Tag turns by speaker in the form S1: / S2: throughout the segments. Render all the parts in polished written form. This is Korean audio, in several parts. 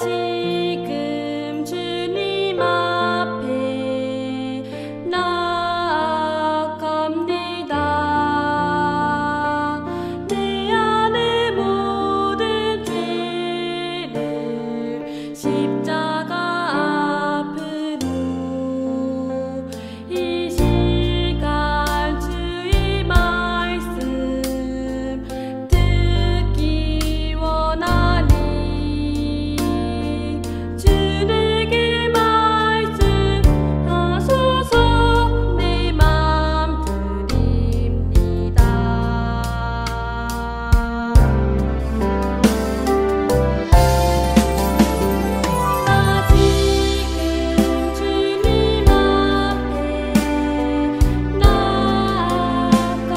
S1: 지금 주님 앞에 나아갑니다. 내 안의 모든 죄를 십자가 앞으로 이 시간 주의 말씀 듣기 원하니 주에게 말씀하소서. 내 맘 드립니다. 나 지금 주님 앞에 나아갑니다.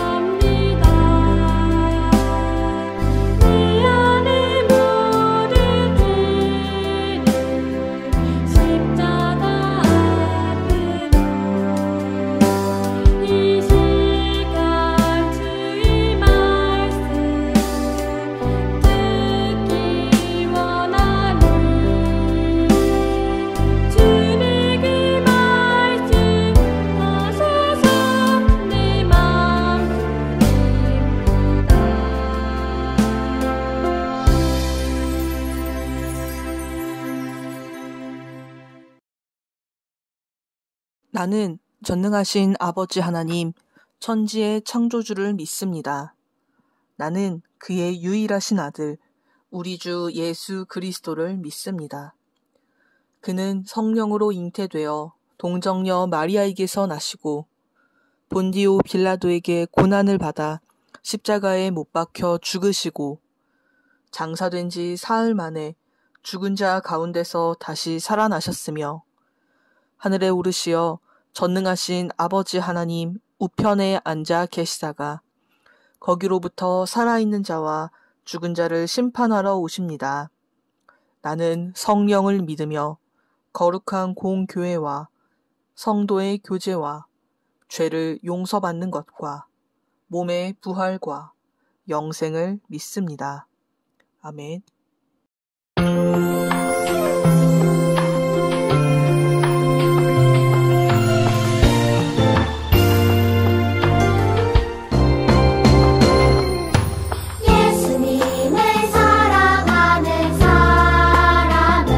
S1: 내 안의 모든 죄를 십자가 앞으로 이 시간 주의 말씀 듣기 원하니 주에게 말씀하소서. 내 맘
S2: 나는 전능하신 아버지 하나님, 천지의 창조주를 믿습니다. 나는 그의 유일하신 아들, 우리 주 예수 그리스도를 믿습니다. 그는 성령으로 잉태되어 동정녀 마리아에게서 나시고 본디오 빌라도에게 고난을 받아 십자가에 못 박혀 죽으시고 장사된 지 사흘 만에 죽은 자 가운데서 다시 살아나셨으며 하늘에 오르시어 전능하신 아버지 하나님 우편에 앉아 계시다가 거기로부터 살아있는 자와 죽은 자를 심판하러 오십니다. 나는 성령을 믿으며 거룩한 공교회와 성도의 교제와 죄를 용서받는 것과 몸의 부활과 영생을 믿습니다. 아멘.
S3: 예수님을 사랑하는 사람은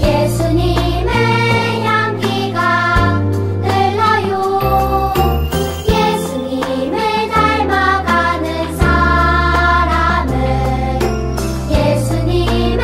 S3: 예수님의 향기가 흘러요. 예수님을 닮아가는 사람은 예수님의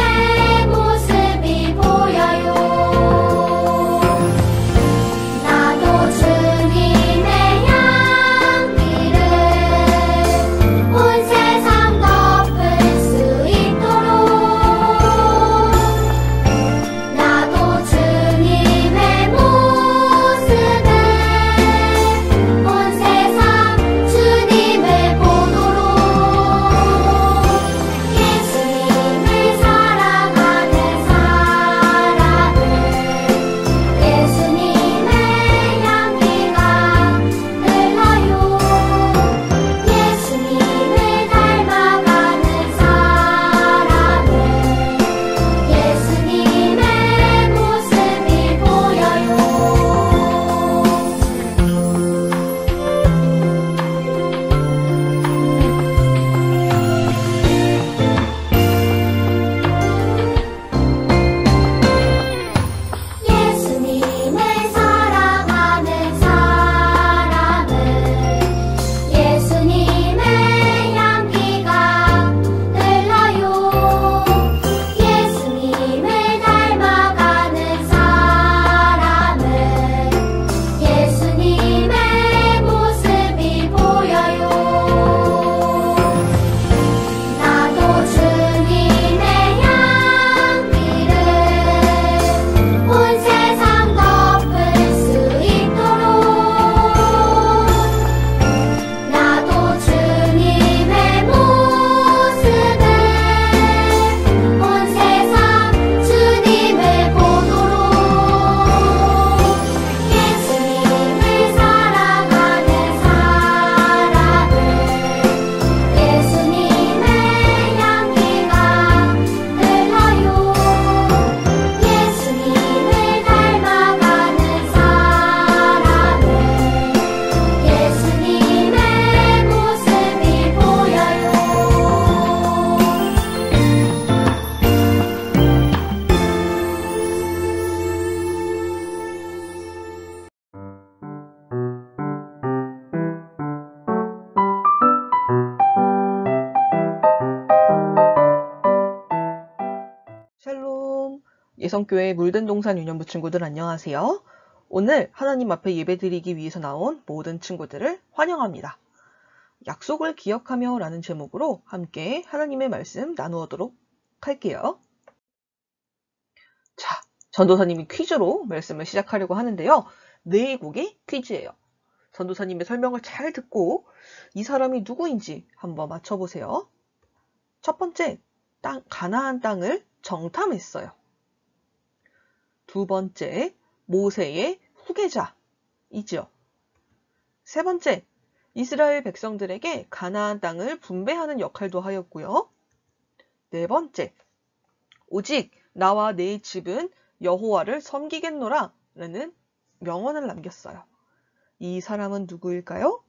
S2: 예성교회 물든 동산 유년부 친구들 안녕하세요. 오늘 하나님 앞에 예배드리기 위해서 나온 모든 친구들을 환영합니다. 약속을 기억하며 라는 제목으로 함께 하나님의 말씀 나누도록 할게요. 자, 전도사님이 퀴즈로 말씀을 시작하려고 하는데요. 네 곡의 퀴즈예요. 전도사님의 설명을 잘 듣고 이 사람이 누구인지 한번 맞춰보세요. 첫 번째, 가나안 땅을 정탐했어요. 두 번째, 모세의 후계자이죠. 세 번째, 이스라엘 백성들에게 가나안 땅을 분배하는 역할도 하였고요. 네 번째, 오직 나와 내 집은 여호와를 섬기겠노라 라는 명언을 남겼어요. 이 사람은 누구일까요?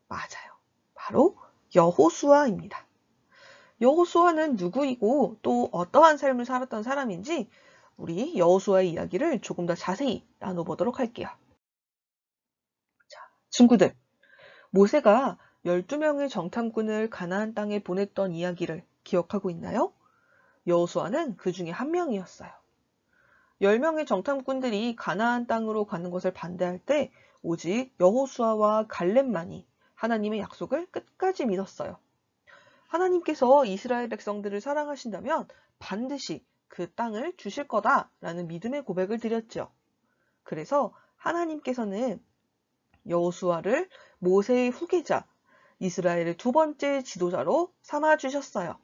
S2: 맞아요. 바로 여호수아입니다. 여호수아는 누구이고 또 어떠한 삶을 살았던 사람인지 우리 여호수아의 이야기를 조금 더 자세히 나눠보도록 할게요. 자, 친구들, 모세가 12명의 정탐꾼을 가나안 땅에 보냈던 이야기를 기억하고 있나요? 여호수아는 그 중에 한 명이었어요. 10명의 정탐꾼들이 가나안 땅으로 가는 것을 반대할 때 오직 여호수아와 갈렙만이 하나님의 약속을 끝까지 믿었어요. 하나님께서 이스라엘 백성들을 사랑하신다면 반드시 그 땅을 주실 거다라는 믿음의 고백을 드렸죠. 그래서 하나님께서는 여호수아를 모세의 후계자, 이스라엘의 두 번째 지도자로 삼아주셨어요.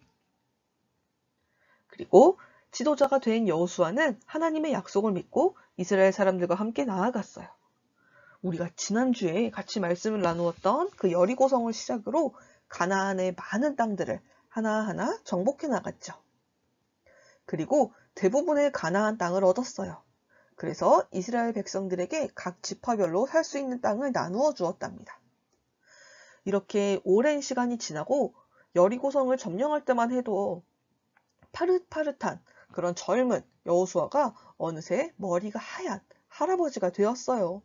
S2: 그리고 지도자가 된 여호수아는 하나님의 약속을 믿고 이스라엘 사람들과 함께 나아갔어요. 우리가 지난주에 같이 말씀을 나누었던 그 여리고성을 시작으로 가나안의 많은 땅들을 하나하나 정복해 나갔죠. 그리고 대부분의 가나안 땅을 얻었어요. 그래서 이스라엘 백성들에게 각 지파별로 살 수 있는 땅을 나누어 주었답니다. 이렇게 오랜 시간이 지나고 여리고성을 점령할 때만 해도 파릇파릇한 그런 젊은 여호수아가 어느새 머리가 하얀 할아버지가 되었어요.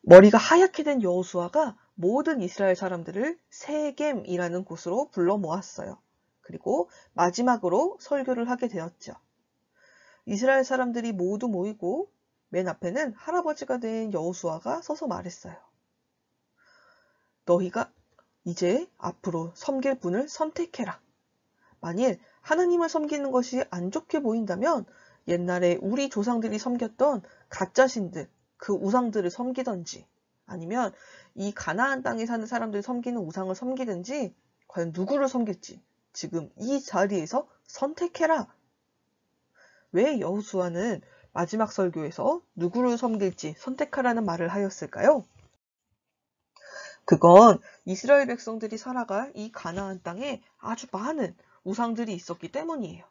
S2: 머리가 하얗게 된 여호수아가 모든 이스라엘 사람들을 세겜이라는 곳으로 불러 모았어요. 그리고 마지막으로 설교를 하게 되었죠. 이스라엘 사람들이 모두 모이고 맨 앞에는 할아버지가 된 여호수아가 서서 말했어요. 너희가 이제 앞으로 섬길 분을 선택해라. 만일 하나님을 섬기는 것이 안 좋게 보인다면 옛날에 우리 조상들이 섬겼던 가짜 신들, 그 우상들을 섬기든지 아니면 이 가나안 땅에 사는 사람들이 섬기는 우상을 섬기든지 과연 누구를 섬길지 지금 이 자리에서 선택해라. 왜 여호수아는 마지막 설교에서 누구를 섬길지 선택하라는 말을 하였을까요? 그건 이스라엘 백성들이 살아갈 이 가나안 땅에 아주 많은 우상들이 있었기 때문이에요.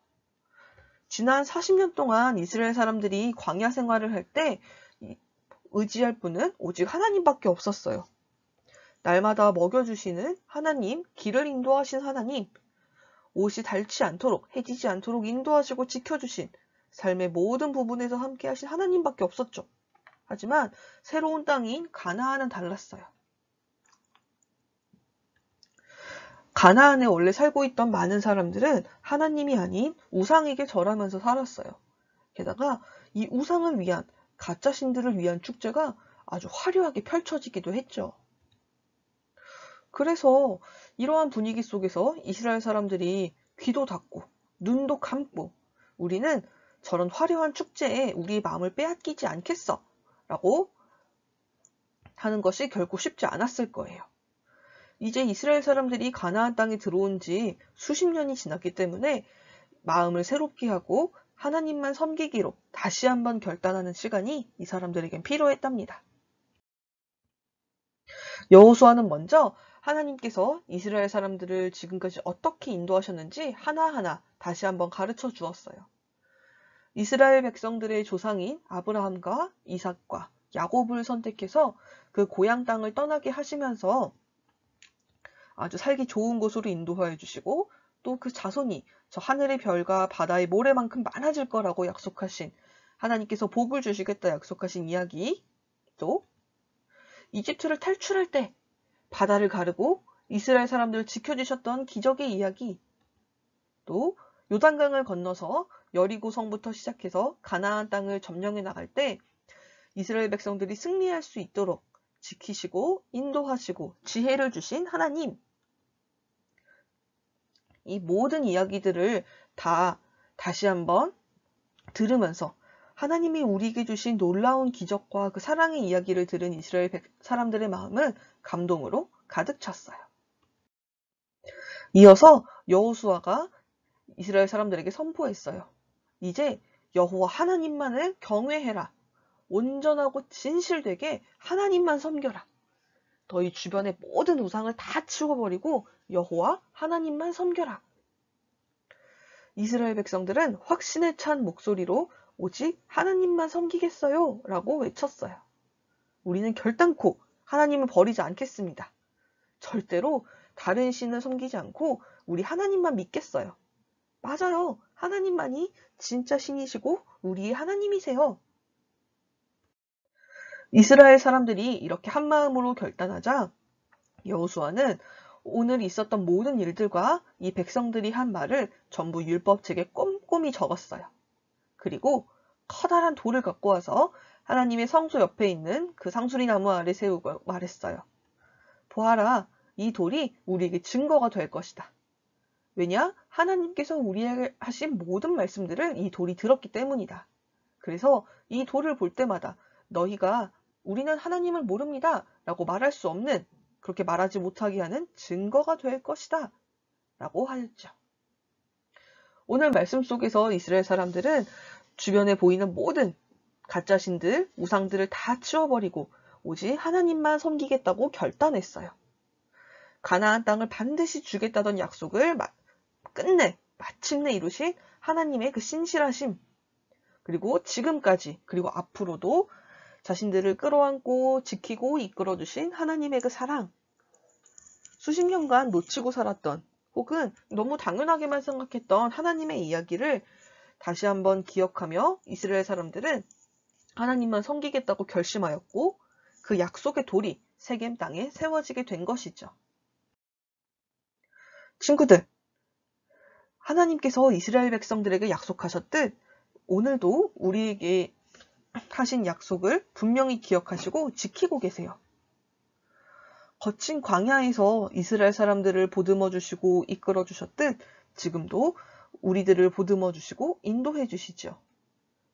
S2: 지난 40년 동안 이스라엘 사람들이 광야 생활을 할 때 의지할 분은 오직 하나님밖에 없었어요. 날마다 먹여주시는 하나님, 길을 인도하신 하나님, 옷이 닳지 않도록, 해지지 않도록 인도하시고 지켜주신 삶의 모든 부분에서 함께하신 하나님밖에 없었죠. 하지만 새로운 땅인 가나안은 달랐어요. 가나안에 원래 살고 있던 많은 사람들은 하나님이 아닌 우상에게 절하면서 살았어요. 게다가 이 우상을 위한 가짜 신들을 위한 축제가 아주 화려하게 펼쳐지기도 했죠. 그래서 이러한 분위기 속에서 이스라엘 사람들이 귀도 닫고 눈도 감고 우리는 저런 화려한 축제에 우리의 마음을 빼앗기지 않겠어 라고 하는 것이 결코 쉽지 않았을 거예요. 이제 이스라엘 사람들이 가나안 땅에 들어온 지 수십 년이 지났기 때문에 마음을 새롭게 하고 하나님만 섬기기로 다시 한번 결단하는 시간이 이 사람들에겐 필요했답니다. 여호수아는 먼저 하나님께서 이스라엘 사람들을 지금까지 어떻게 인도하셨는지 하나하나 다시 한번 가르쳐 주었어요. 이스라엘 백성들의 조상인 아브라함과 이삭과 야곱을 선택해서 그 고향 땅을 떠나게 하시면서 아주 살기 좋은 곳으로 인도하여 주시고 또 그 자손이 저 하늘의 별과 바다의 모래만큼 많아질 거라고 약속하신 하나님께서 복을 주시겠다 약속하신 이야기, 또 이집트를 탈출할 때 바다를 가르고 이스라엘 사람들을 지켜주셨던 기적의 이야기, 또 요단강을 건너서 여리고 성부터 시작해서 가나안 땅을 점령해 나갈 때 이스라엘 백성들이 승리할 수 있도록 지키시고 인도하시고 지혜를 주신 하나님, 이 모든 이야기들을 다시 한번 들으면서 하나님이 우리에게 주신 놀라운 기적과 그 사랑의 이야기를 들은 이스라엘 사람들의 마음은 감동으로 가득 찼어요. 이어서 여호수아가 이스라엘 사람들에게 선포했어요. 이제 여호와 하나님만을 경외해라. 온전하고 진실되게 하나님만 섬겨라. 너희 주변의 모든 우상을 다 치워버리고 여호와 하나님만 섬겨라. 이스라엘 백성들은 확신에 찬 목소리로 오직 하나님만 섬기겠어요 라고 외쳤어요. 우리는 결단코 하나님을 버리지 않겠습니다. 절대로 다른 신을 섬기지 않고 우리 하나님만 믿겠어요. 맞아요. 하나님만이 진짜 신이시고 우리의 하나님이세요. 이스라엘 사람들이 이렇게 한마음으로 결단하자 여호수아는 오늘 있었던 모든 일들과 이 백성들이 한 말을 전부 율법책에 꼼꼼히 적었어요. 그리고 커다란 돌을 갖고 와서 하나님의 성소 옆에 있는 그 상수리 나무 아래 세우고 말했어요. 보아라, 이 돌이 우리에게 증거가 될 것이다. 왜냐? 하나님께서 우리에게 하신 모든 말씀들을 이 돌이 들었기 때문이다. 그래서 이 돌을 볼 때마다 너희가 우리는 하나님을 모릅니다 라고 말할 수 없는, 그렇게 말하지 못하게 하는 증거가 될 것이다 라고 하였죠. 오늘 말씀 속에서 이스라엘 사람들은 주변에 보이는 모든 가짜신들, 우상들을 다 치워버리고 오직 하나님만 섬기겠다고 결단했어요. 가나안 땅을 반드시 주겠다던 약속을 마침내 이루신 하나님의 그 신실하심, 그리고 지금까지 그리고 앞으로도 자신들을 끌어안고 지키고 이끌어주신 하나님의 그 사랑, 수십 년간 놓치고 살았던 혹은 너무 당연하게만 생각했던 하나님의 이야기를 다시 한번 기억하며 이스라엘 사람들은 하나님만 섬기겠다고 결심하였고 그 약속의 돌이 세겜 땅에 세워지게 된 것이죠. 친구들, 하나님께서 이스라엘 백성들에게 약속하셨듯 오늘도 우리에게 하신 약속을 분명히 기억하시고 지키고 계세요. 거친 광야에서 이스라엘 사람들을 보듬어 주시고 이끌어 주셨듯 지금도 우리들을 보듬어 주시고 인도해 주시죠.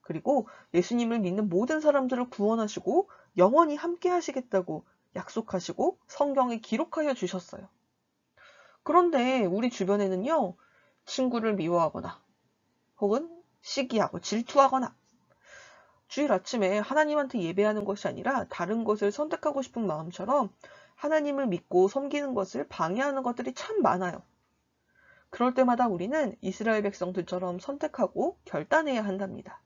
S2: 그리고 예수님을 믿는 모든 사람들을 구원하시고 영원히 함께 하시겠다고 약속하시고 성경에 기록하여 주셨어요. 그런데 우리 주변에는요, 친구를 미워하거나 혹은 시기하고 질투하거나 주일 아침에 하나님한테 예배하는 것이 아니라 다른 것을 선택하고 싶은 마음처럼 하나님을 믿고 섬기는 것을 방해하는 것들이 참 많아요. 그럴 때마다 우리는 이스라엘 백성들처럼 선택하고 결단해야 한답니다.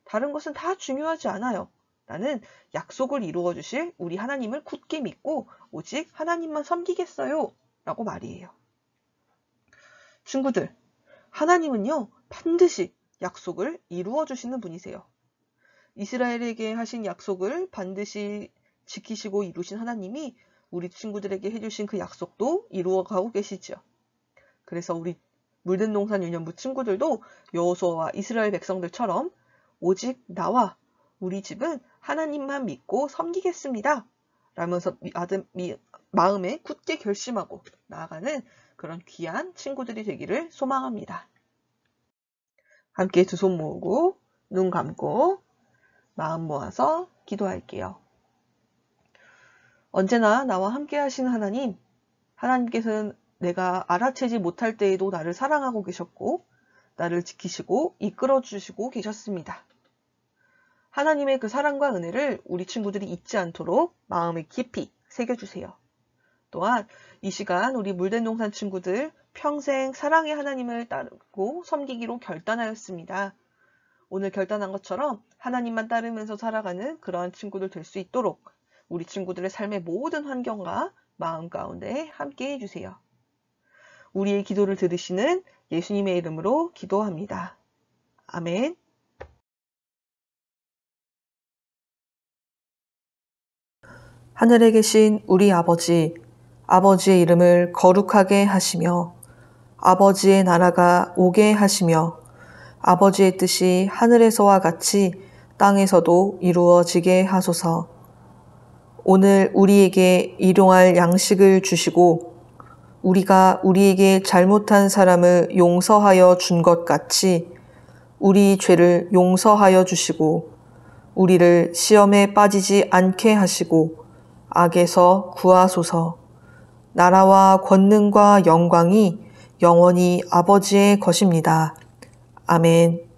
S2: 다른 것은 다 중요하지 않아요. 나는 약속을 이루어 주실 우리 하나님을 굳게 믿고 오직 하나님만 섬기겠어요 라고 말이에요. 친구들, 하나님은요 반드시 약속을 이루어 주시는 분이세요. 이스라엘에게 하신 약속을 반드시 지키시고 이루신 하나님이 우리 친구들에게 해주신 그 약속도 이루어가고 계시죠. 그래서 우리 물든 농산 유년부 친구들도 여호수아와 이스라엘 백성들처럼 오직 나와 우리 집은 하나님만 믿고 섬기겠습니다 라면서 마음에 굳게 결심하고 나아가는 그런 귀한 친구들이 되기를 소망합니다. 함께 두 손 모으고 눈 감고 마음 모아서 기도할게요. 언제나 나와 함께 하시는 하나님, 하나님께서는 내가 알아채지 못할 때에도 나를 사랑하고 계셨고 나를 지키시고 이끌어 주시고 계셨습니다. 하나님의 그 사랑과 은혜를 우리 친구들이 잊지 않도록 마음에 깊이 새겨주세요. 또한 이 시간 우리 물된 농산 친구들 평생 사랑의 하나님을 따르고 섬기기로 결단하였습니다. 오늘 결단한 것처럼 하나님만 따르면서 살아가는 그러한 친구들 될 수 있도록 우리 친구들의 삶의 모든 환경과 마음 가운데 함께 해주세요. 우리의 기도를 들으시는 예수님의 이름으로 기도합니다. 아멘. 하늘에 계신 우리 아버지, 아버지의 이름을 거룩하게 하시며 아버지의 나라가 오게 하시며 아버지의 뜻이 하늘에서와 같이 땅에서도 이루어지게 하소서. 오늘 우리에게 일용할 양식을 주시고 우리가 우리에게 잘못한 사람을 용서하여 준 것 같이 우리 죄를 용서하여 주시고 우리를 시험에 빠지지 않게 하시고 악에서 구하소서. 나라와 권능과 영광이 영원히 아버지의 것입니다. 아멘.